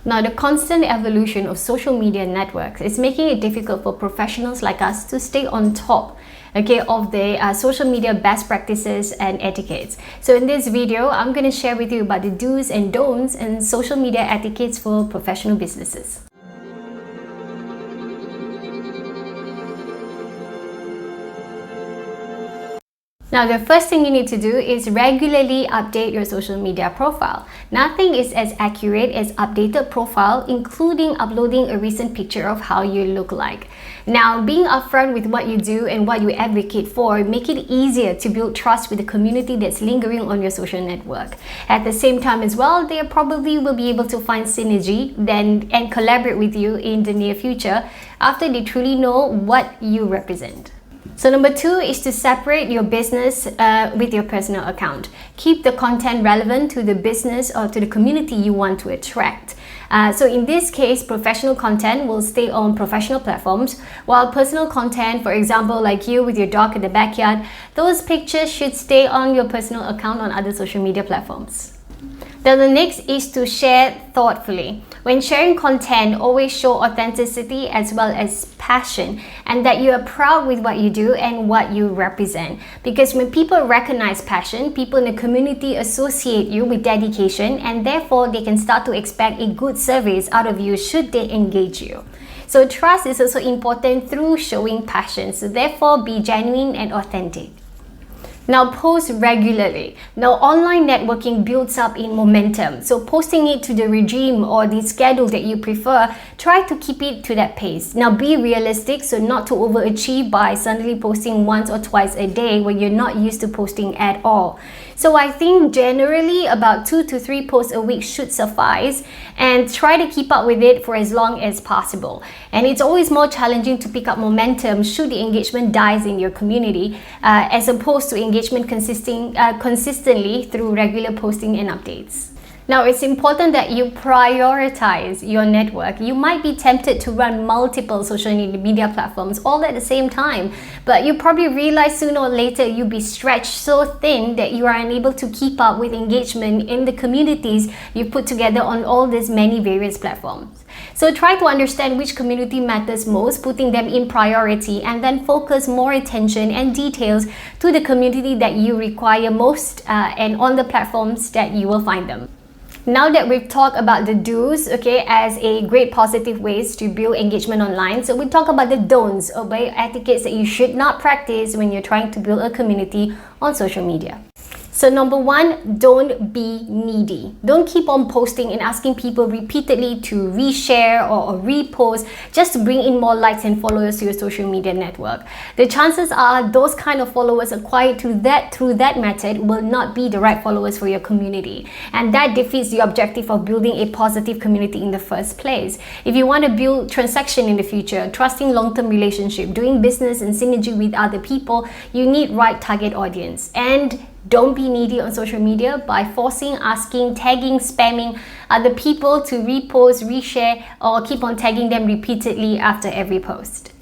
Now, the constant evolution of social media networks is making it difficult for professionals like us to stay on top, okay, of the social media best practices and etiquettes. So in this video, I'm going to share with you about the do's and don'ts and social media etiquettes for professional businesses. Now, the first thing you need to do is regularly update your social media profile. Nothing is as accurate as updated profile, including uploading a recent picture of how you look like. Now, being upfront with what you do and what you advocate for make it easier to build trust with the community that's lingering on your social network. At the same time as well, they probably will be able to find synergy and collaborate with you in the near future after they truly know what you represent. So number 2 is to separate your business with your personal account. Keep the content relevant to the business or to the community you want to attract. So in this case, professional content will stay on professional platforms, while personal content, for example, like you with your dog in the backyard, those pictures should stay on your personal account on other social media platforms. Then the next is to share thoughtfully. When sharing content, always show authenticity as well as passion, and that you are proud with what you do and what you represent. Because when people recognize passion, people in the community associate you with dedication, and therefore they can start to expect a good service out of you should they engage you. So trust is also important through showing passion. So therefore, be genuine and authentic. Now, post regularly. Now, online networking builds up in momentum. So posting it to the regime or the schedule that you prefer, try to keep it to that pace. Now, be realistic, so not to overachieve by suddenly posting once or twice a day when you're not used to posting at all. So I think generally about 2 to 3 posts a week should suffice, and try to keep up with it for as long as possible. And it's always more challenging to pick up momentum should the engagement dies in your community, as opposed to engagement consistently through regular posting and updates. Now, it's important that you prioritize your network. You might be tempted to run multiple social media platforms all at the same time, but you probably realize sooner or later you'll be stretched so thin that you are unable to keep up with engagement in the communities you put together on all these many various platforms. So try to understand which community matters most, putting them in priority, and then focus more attention and details to the community that you require most and on the platforms that you will find them. Now that we've talked about the do's, okay, as a great positive ways to build engagement online, so we talk about the don'ts or etiquettes that you should not practice when you're trying to build a community on social media. So number 1, don't be needy. Don't keep on posting and asking people repeatedly to reshare or repost just to bring in more likes and followers to your social media network. The chances are those kind of followers acquired through that method will not be the right followers for your community. And that defeats the objective of building a positive community in the first place. If you want to build transaction in the future, trusting long-term relationship, doing business and synergy with other people, you need right target audience. And don't be needy on social media by forcing, asking, tagging, spamming other people to repost, reshare, or keep on tagging them repeatedly after every post.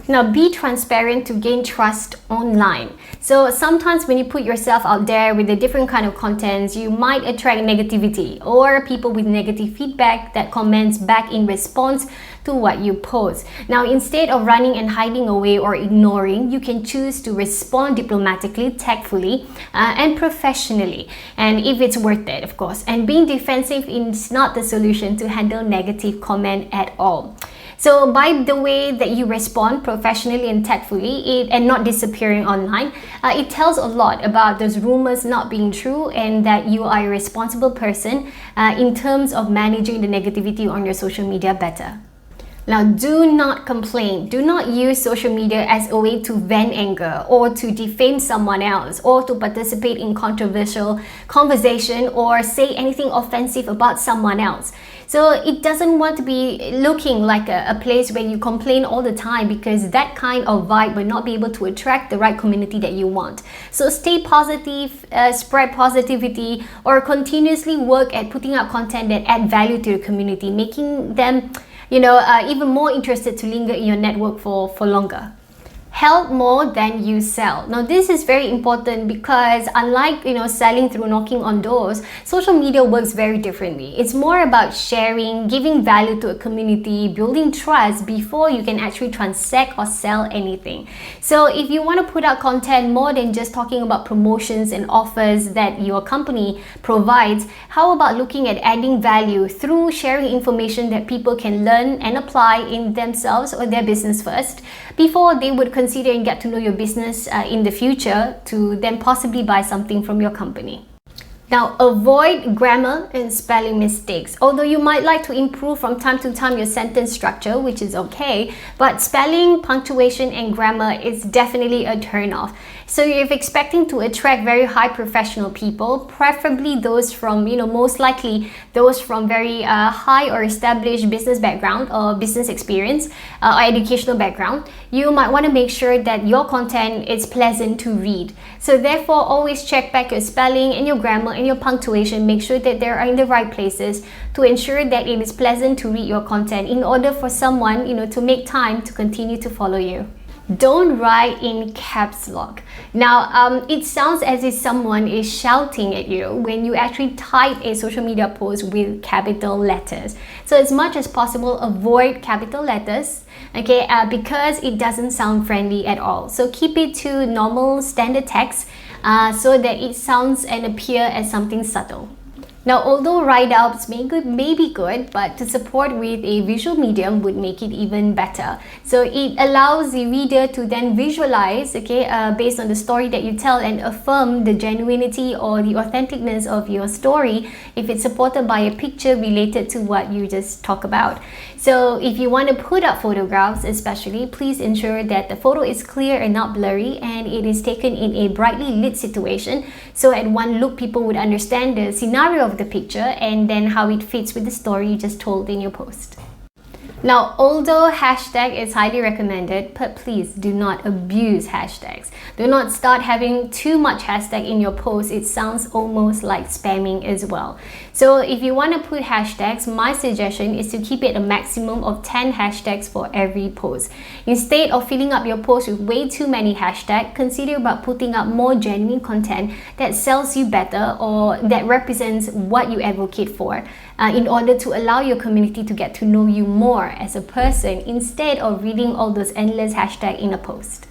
Now, be transparent to gain trust online. So sometimes when you put yourself out there with a different kind of contents, you might attract negativity or people with negative feedback that comments back in response to what you post. Now, instead of running and hiding away or ignoring, you can choose to respond diplomatically, tactfully, and professionally. And if it's worth it, of course. And being defensive is not the solution to handle negative comment at all. So by the way that you respond professionally and tactfully and not disappearing online, it tells a lot about those rumors not being true and that you are a responsible person in terms of managing the negativity on your social media better. Now, do not complain. Do not use social media as a way to vent anger or to defame someone else or to participate in controversial conversation or say anything offensive about someone else. So it doesn't want to be looking like a place where you complain all the time, because that kind of vibe will not be able to attract the right community that you want. So stay positive, spread positivity, or continuously work at putting out content that add value to the community, making them even more interested to linger in your network for longer. Help more than you sell. Now this is very important because unlike selling through knocking on doors, social media works very differently. It's more about sharing, giving value to a community, building trust before you can actually transact or sell anything. So if you want to put out content more than just talking about promotions and offers that your company provides, how about looking at adding value through sharing information that people can learn and apply in themselves or their business first before they would consider and get to know your business in the future to then possibly buy something from your company. Now, avoid grammar and spelling mistakes. Although you might like to improve from time to time your sentence structure, which is okay, but spelling, punctuation, and grammar is definitely a turn-off. So if expecting to attract very high professional people, preferably those from, most likely those from very high or established business background or business experience or educational background, you might want to make sure that your content is pleasant to read. So therefore, always check back your spelling and your grammar and your punctuation. Make sure that they are in the right places to ensure that it is pleasant to read your content in order for someone, to make time to continue to follow you. Don't write in caps lock. Now, it sounds as if someone is shouting at you when you actually type a social media post with capital letters. So as much as possible, avoid capital letters, okay, because it doesn't sound friendly at all. So keep it to normal standard text so that it sounds and appear as something subtle. Now, although write-ups may be good, but to support with a visual medium would make it even better. So it allows the reader to then visualize, based on the story that you tell, and affirm the genuinity or the authenticness of your story if it's supported by a picture related to what you just talk about. So if you want to put up photographs especially, please ensure that the photo is clear and not blurry, and it is taken in a brightly lit situation, so at one look people would understand the scenario of the picture and then how it fits with the story you just told in your post. Now, although hashtag is highly recommended, but please do not abuse hashtags. Do not start having too much hashtag in your post. It sounds almost like spamming as well. So if you want to put hashtags, my suggestion is to keep it a maximum of 10 hashtags for every post. Instead of filling up your post with way too many hashtags, consider about putting up more genuine content that sells you better or that represents what you advocate for, in order to allow your community to get to know you more as a person instead of reading all those endless hashtags in a post.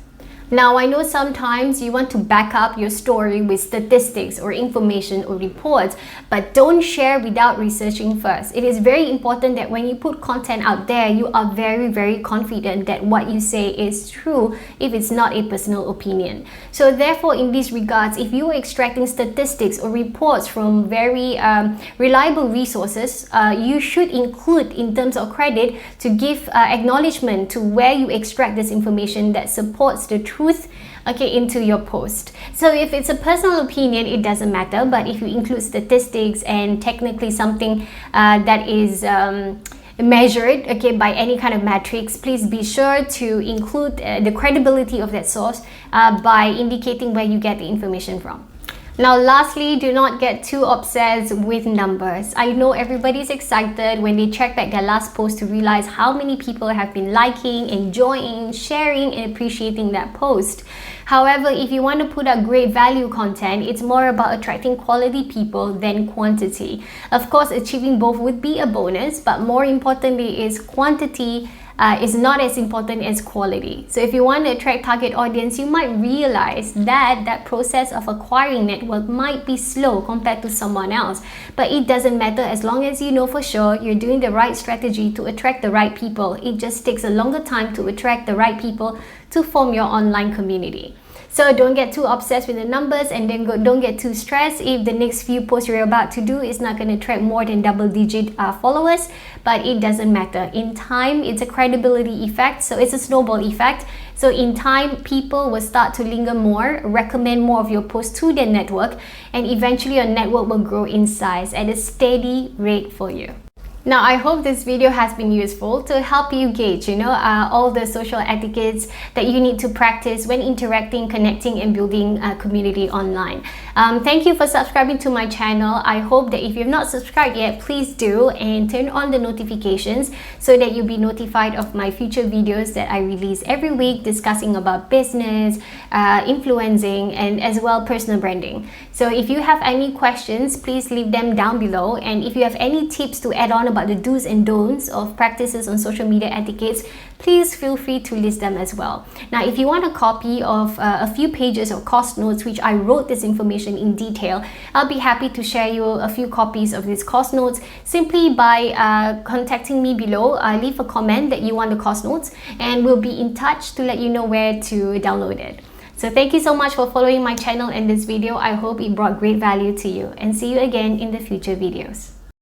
Now, I know sometimes you want to back up your story with statistics or information or reports, but don't share without researching first. It is very important that when you put content out there, you are very, very confident that what you say is true if it's not a personal opinion. So therefore, in these regards, if you are extracting statistics or reports from very reliable resources, you should include in terms of credit to give acknowledgement to where you extract this information that supports the truth into your post. So if it's a personal opinion, it doesn't matter, but if you include statistics and technically something that is measured by any kind of metrics, please be sure to include the credibility of that source by indicating where you get the information from. Now, lastly, do not get too obsessed with numbers. I know everybody's excited when they check back their last post to realize how many people have been liking, enjoying, sharing, and appreciating that post. However, if you want to put out great value content, it's more about attracting quality people than quantity. Of course, achieving both would be a bonus, but more importantly is quantity is not as important as quality. So if you want to attract target audience, you might realize that that process of acquiring network might be slow compared to someone else, but it doesn't matter as long as you know for sure you're doing the right strategy to attract the right people. It just takes a longer time to attract the right people to form your online community. So don't get too obsessed with the numbers, and then don't get too stressed if the next few posts you're about to do is not going to attract more than double-digit followers, but it doesn't matter. In time, it's a credibility effect, so it's a snowball effect. So in time, people will start to linger more, recommend more of your posts to their network, and eventually your network will grow in size at a steady rate for you. Now, I hope this video has been useful to help you gauge, all the social etiquettes that you need to practice when interacting, connecting, and building a community online. Thank you for subscribing to my channel. I hope that if you've not subscribed yet, please do, and turn on the notifications so that you'll be notified of my future videos that I release every week discussing about business, influencing, and as well personal branding. So if you have any questions, please leave them down below, and if you have any tips to add on about the do's and don'ts of practices on social media etiquettes, please feel free to list them as well. Now, if you want a copy of a few pages of course notes which I wrote this information in detail, I'll be happy to share you a few copies of these course notes simply by contacting me below. Leave a comment that you want the course notes, and we'll be in touch to let you know where to download it. So thank you so much for following my channel and this video. I hope it brought great value to you, and see you again in the future videos.